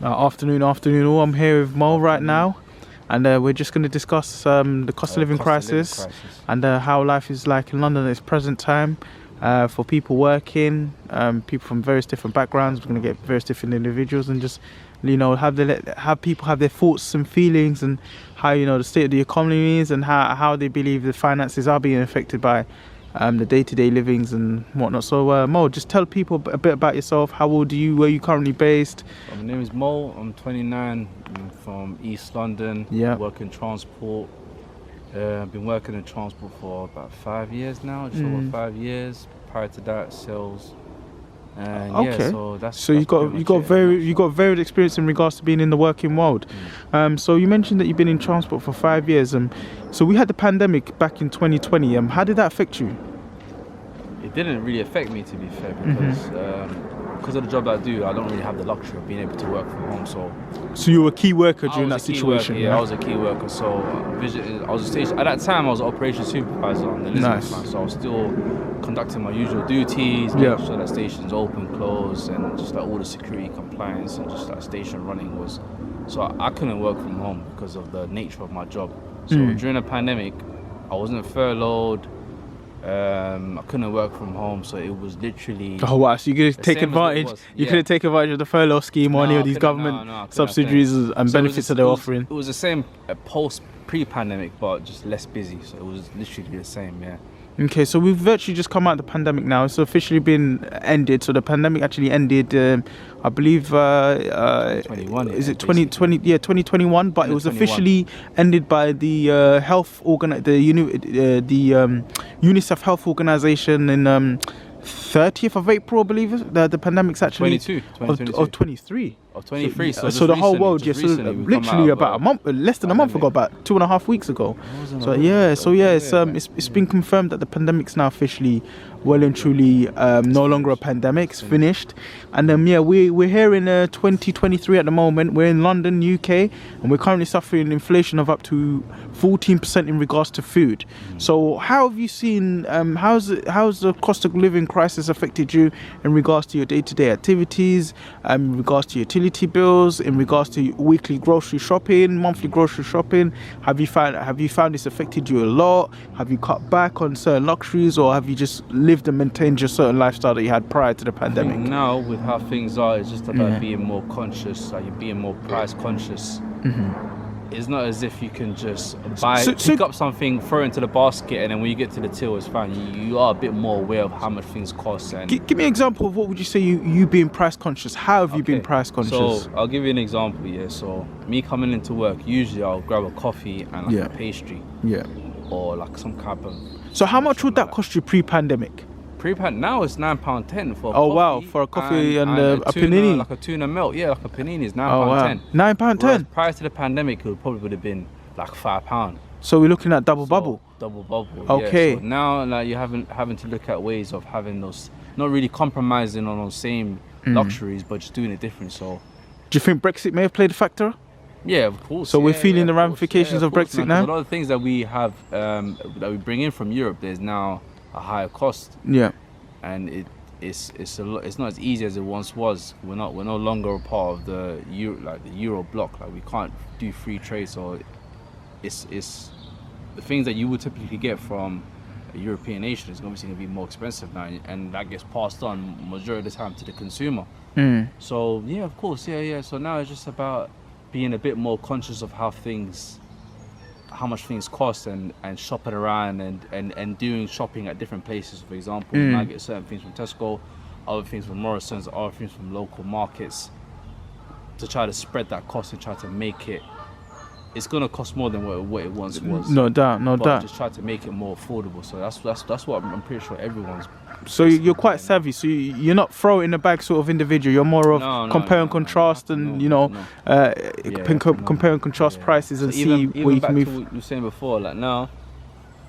Afternoon all. I'm here with Mo right now, and we're just going to discuss the cost of living crisis and how life is like in London at its present time for people working, people from various different backgrounds. We're going to get various different individuals and just have people have their thoughts and feelings and how the state of the economy is and how they believe the finances are being affected by the day-to-day livings and whatnot. So Mo, just tell people a bit about yourself. How old are you? Where are you currently based? My name is Mo. I'm 29. I'm from East London. Yeah. Work in transport. I've been working in transport for about 5 years now. Just over 5 years. Prior to that, sales. And okay. So you got varied experience in regards to being in the working world. So you mentioned that you've been in transport for 5 years. So we had the pandemic back in 2020. How did that affect you? It didn't really affect me, to be fair, because of the job I do, I don't really have the luxury of being able to work from home. So you were a key worker during that situation? Yeah, I was a key worker. So I was a station. At that time, I was an operations supervisor on the Elizabeth line. So I was still conducting my usual duties, making sure that stations open, close, and just like all the security compliance and just like station running was. So I couldn't work from home because of the nature of my job. So during the pandemic, I wasn't furloughed. I couldn't work from home, so it was literally. Oh wow! So you could take advantage. You couldn't take advantage of the furlough scheme or any of these government subsidies and benefits that they're offering. It was the same pre-pandemic, but just less busy. So it was literally the same. Yeah. Okay, so we've virtually just come out of the pandemic now. It's officially been ended. So the pandemic actually ended, I believe, 2021. Is it 2020? Yeah, 2021. But it was officially ended by the UNICEF Health Organization in 30th of April, I believe. The pandemic's actually 2022. Of 23. Of 23. So the whole world, so literally about a month, less than a month ago, about 2.5 weeks ago. It's been confirmed that the pandemic's now officially well and truly no longer a pandemic. It's finished. And we're here in 2023 at the moment. We're in London, UK, and we're currently suffering inflation of up to 14% in regards to food. So how have you seen how's the cost of living crisis affected you in regards to your day-to-day activities, in regards to utility bills, in regards to weekly grocery shopping, monthly grocery shopping? Have you found this affected you a lot? Have you cut back on certain luxuries, or have you just lived and maintained your certain lifestyle that you had prior to the pandemic? Now, with how things are, it's just about being more conscious, like you're being more price conscious. It's not as if you can just pick up something, throw it into the basket, and then when you get to the till, it's fine. You are a bit more aware of how much things cost. And give me an example of what would you say you being price conscious. How have you been price conscious? So I'll give you an example. Yeah. So me coming into work, usually I'll grab a coffee and like a pastry. Yeah. Or like some kind of. So how much would that cost you pre-pandemic? Now it's £9.10 for a coffee. Oh wow, for a coffee and a panini. Like a tuna melt, yeah, like a panini is £9.10. £9.10. Prior to the pandemic, it probably would have been like £5. So we're looking at double bubble. Double bubble. Okay. Yeah. So now, like you're having to look at ways of having those, not really compromising on those same luxuries, but just doing it different. So. Do you think Brexit may have played a factor? Yeah, of course. So we're feeling the ramifications of Brexit now. A lot of things that we have that we bring in from Europe, there's now a higher cost. Yeah. And it's not as easy as it once was. We're no longer a part of the Euro bloc. Like we can't do free trade. So it's the things that you would typically get from a European nation is obviously going to be more expensive now, and that gets passed on majority of the time to the consumer. So yeah, of course, yeah. So now it's just about being a bit more conscious of how much things cost and shopping around and doing shopping at different places. For example, you might get certain things from Tesco, other things from Morrison's, other things from local markets, to try to spread that cost and try to make it. It's gonna cost more than what it once was. No doubt. Just try to make it more affordable. So that's what I'm pretty sure everyone's. So you're quite savvy. So you're not throw in the bag sort of individual. You're more of compare and contrast, and compare and contrast prices and see where you can move. To what you were saying before, like now,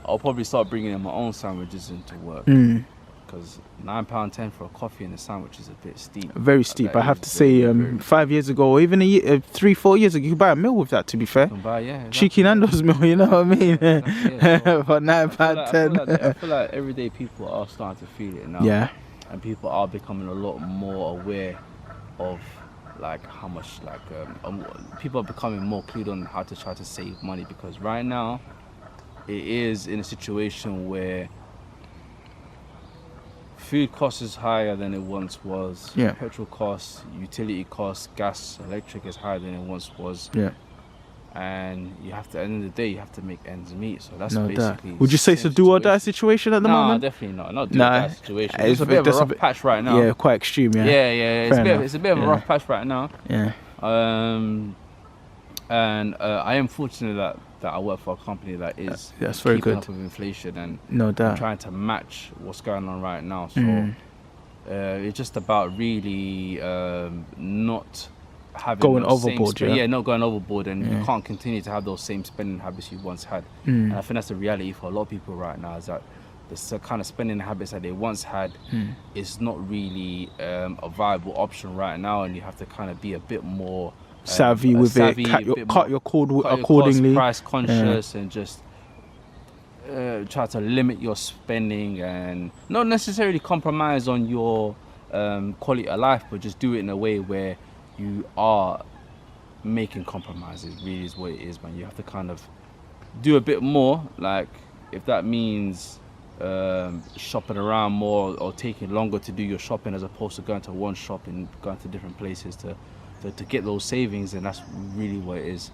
I'll probably start bringing in my own sandwiches into work. Because £9.10 for a coffee and a sandwich is a bit steep. Very steep. I have to say, 5 years ago, or even 3-4 years ago, you could buy a meal with that. To be fair, exactly. Cheeky Nando's meal. You know what I mean? For £9.10. I feel like everyday people are starting to feel it now. Yeah. And people are becoming a lot more aware of like how much people are becoming more clued on how to try to save money, because right now it is in a situation where food cost is higher than it once was. Yeah. Petrol costs, utility costs, gas, electric is higher than it once was. Yeah. And you have to, at the end of the day, you have to make ends meet. So that's No basically. doubt. Would you say it's a do or die situation at the moment? No, definitely not. Not do or die situation. It's a bit of a rough patch right now. Yeah, quite extreme. Yeah. Yeah. It's a bit of a rough patch right now. Yeah. And I am fortunate that I work for a company that is that's very keeping good. up with inflation and No doubt. trying to match what's going on right now. So it's just about really not having going overboard. not going overboard, and you can't continue to have those same spending habits you once had. And I think that's the reality for a lot of people right now, is that the kind of spending habits that they once had is not really a viable option right now, and you have to kind of be a bit more savvy with it, cut your cord accordingly, price conscious, and just try to limit your spending and not necessarily compromise on your quality of life, but just do it in a way where you are making compromises. Really is what it is, man. You have to kind of do a bit more, like if that means shopping around more or taking longer to do your shopping as opposed to going to one shop and going to different places to get those savings, and that's really what it is.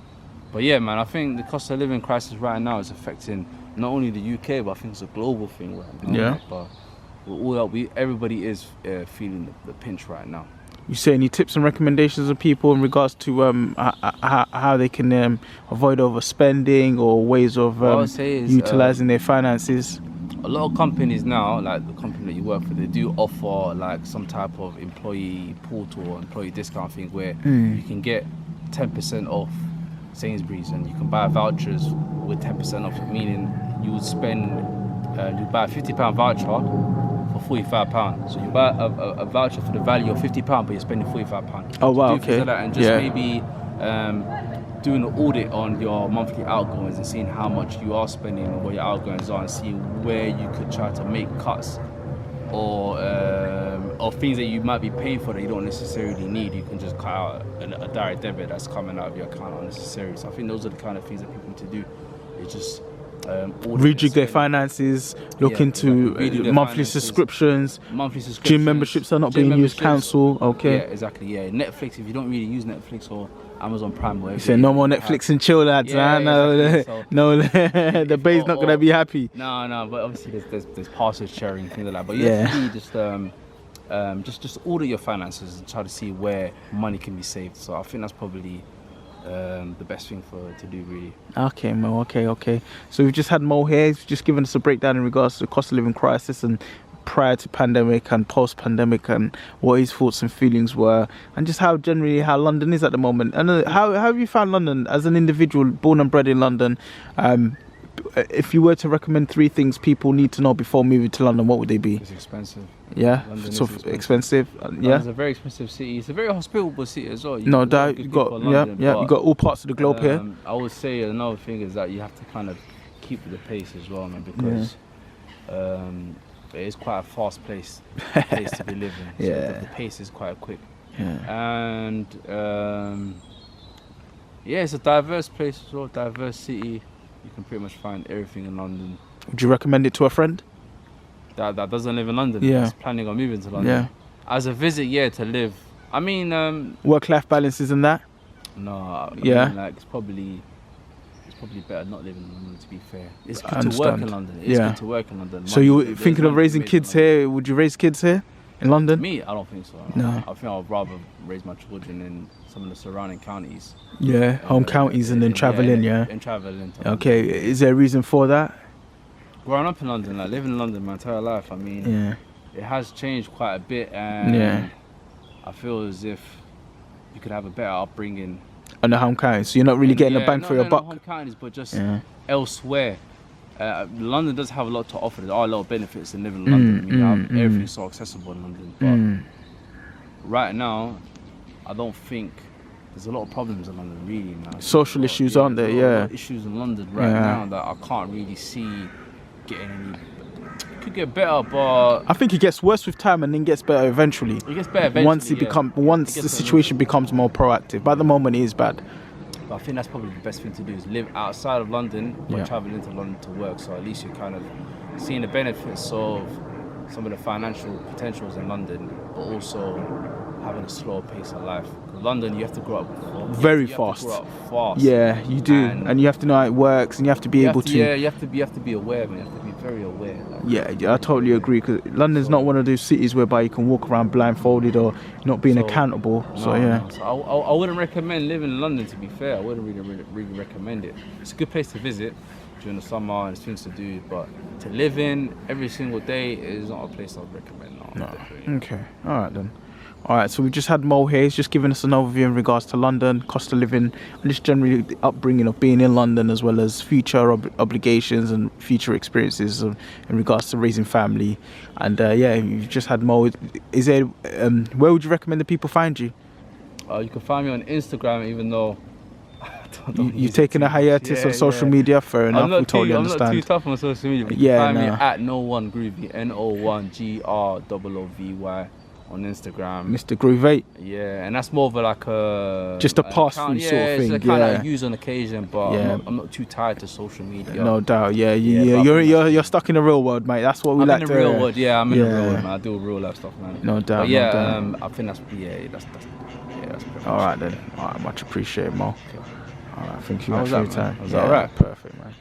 But yeah, man, I think the cost of living crisis right now is affecting not only the UK, but I think it's a global thing right now. Yeah. But everybody is feeling the pinch right now. You say any tips and recommendations of people in regards to how they can avoid overspending or ways of utilizing their finances? A lot of companies now, like the company that you work for, they do offer like some type of employee portal or employee discount thing where you can get 10% off Sainsbury's, and you can buy vouchers with 10% off, meaning you would spend, you buy a £50 voucher for £45. So you buy a voucher for the value of £50, but you're spending £45. Oh wow, do things like that, and just maybe doing an audit on your monthly outgoings and seeing how much you are spending and what your outgoings are, and seeing where you could try to make cuts or things that you might be paying for that you don't necessarily need. You can just cut out a direct debit that's coming out of your account unnecessarily. So I think those are the kind of things that people need to do. It's just rejig their finances, look into monthly subscriptions, gym memberships are not being used, council. Okay. Yeah, exactly. Yeah, Netflix, if you don't really use Netflix or Amazon Prime, whatever. You say no more Netflix and chill, lads. Exactly. No, the bay's not gonna be happy. No, but obviously there's password sharing and things like that. But just audit your finances and try to see where money can be saved. So I think that's probably the best thing to do, really. Okay, Mo. Okay. So we've just had Mo here. He's just given us a breakdown in regards to the cost of living crisis and prior to pandemic and post pandemic, and what his thoughts and feelings were, and just how London is at the moment. And how have you found London as an individual born and bred in London? If you were to recommend 3 things people need to know before moving to London, what would they be? It's expensive. Yeah, so expensive. Yeah, it's a very expensive city. It's a very hospitable city as well. No doubt. You got London, you got all parts of the globe here. I would say another thing is that you have to kind of keep with the pace as well, man, because it is quite a fast place to be living. So the pace is quite quick. And it's a diverse place as well, diverse city. You can pretty much find everything in London. Would you recommend it to a friend that doesn't live in London? That's planning on moving to London. Yeah. As a visit, to live. I mean, work-life balance isn't that? No. I mean, like it's probably better not living in London, to be fair. It's good to work in London. It's good to work in London. So you thinking of raising kids here? Would you raise kids here in London? Me? I don't think so. No. I think I'd rather raise my children in some of the surrounding counties. Yeah, home counties, and then travel in. And travel into London. Okay, is there a reason for that? Growing up in London, like living in London my entire life, I mean, it has changed quite a bit, and I feel as if you could have a better upbringing. On the home counties, so you're not really getting a bang for your buck. Not home counties, but just elsewhere. London does have a lot to offer. There are a lot of benefits in living in London. Everything's so accessible in London. But right now, I don't think there's a lot of problems in London, really. Now. Social issues, aren't there? There's a lot of issues in London right now that I can't really see getting any could get better, but I think it gets worse with time and then gets better eventually. it gets better eventually. Once the situation becomes more proactive. But at the moment, it is bad. But I think that's probably the best thing to do is live outside of London, but Yeah. travel into London to work. So at least you're kind of seeing the benefits of some of the financial potentials in London, but also having a slower pace of life. 'Cause London, you have to grow up Very you have to fast. grow up fast. Yeah, you do, and you have to know how it works, and you have to be able to. Yeah, you have to be aware, man. You have to be very aware. Like, Yeah, I totally agree. Because London's not one of those cities whereby you can walk around blindfolded or not being accountable. So yeah. So I wouldn't recommend living in London. To be fair, I wouldn't really recommend it. It's a good place to visit during the summer and there's things to do, but to live in every single day is not a place I'd recommend. No. Definitely. Okay. All right then. All right. So we just had Mo here. He's just giving us an overview in regards to London, cost of living, and just generally the upbringing of being in London, as well as future obligations and future experiences in regards to raising family. And yeah, you've just had Mo. Is there? Where would you recommend the people find you? You can find me on Instagram, even though You've taken a hiatus on social media. Fair enough. We totally understand. I'm not too tough on social media. But you can find me at No1Groovy, NO1GROOVY on Instagram. Mr. Groovy. Yeah, and that's more of like a just a pass-through sort of thing. It's a kind of use on occasion, but I'm not too tied to social media. No doubt. Yeah. You're stuck in the real world, mate. That's what we like to. I'm in the real world. Yeah, I'm in the real world, man. I do real life stuff, man. No doubt. But yeah, no doubt. I think that's perfect. All right then. All right, much appreciated, Mo. All right, thank you much for your time. Was that all right? Perfect, man.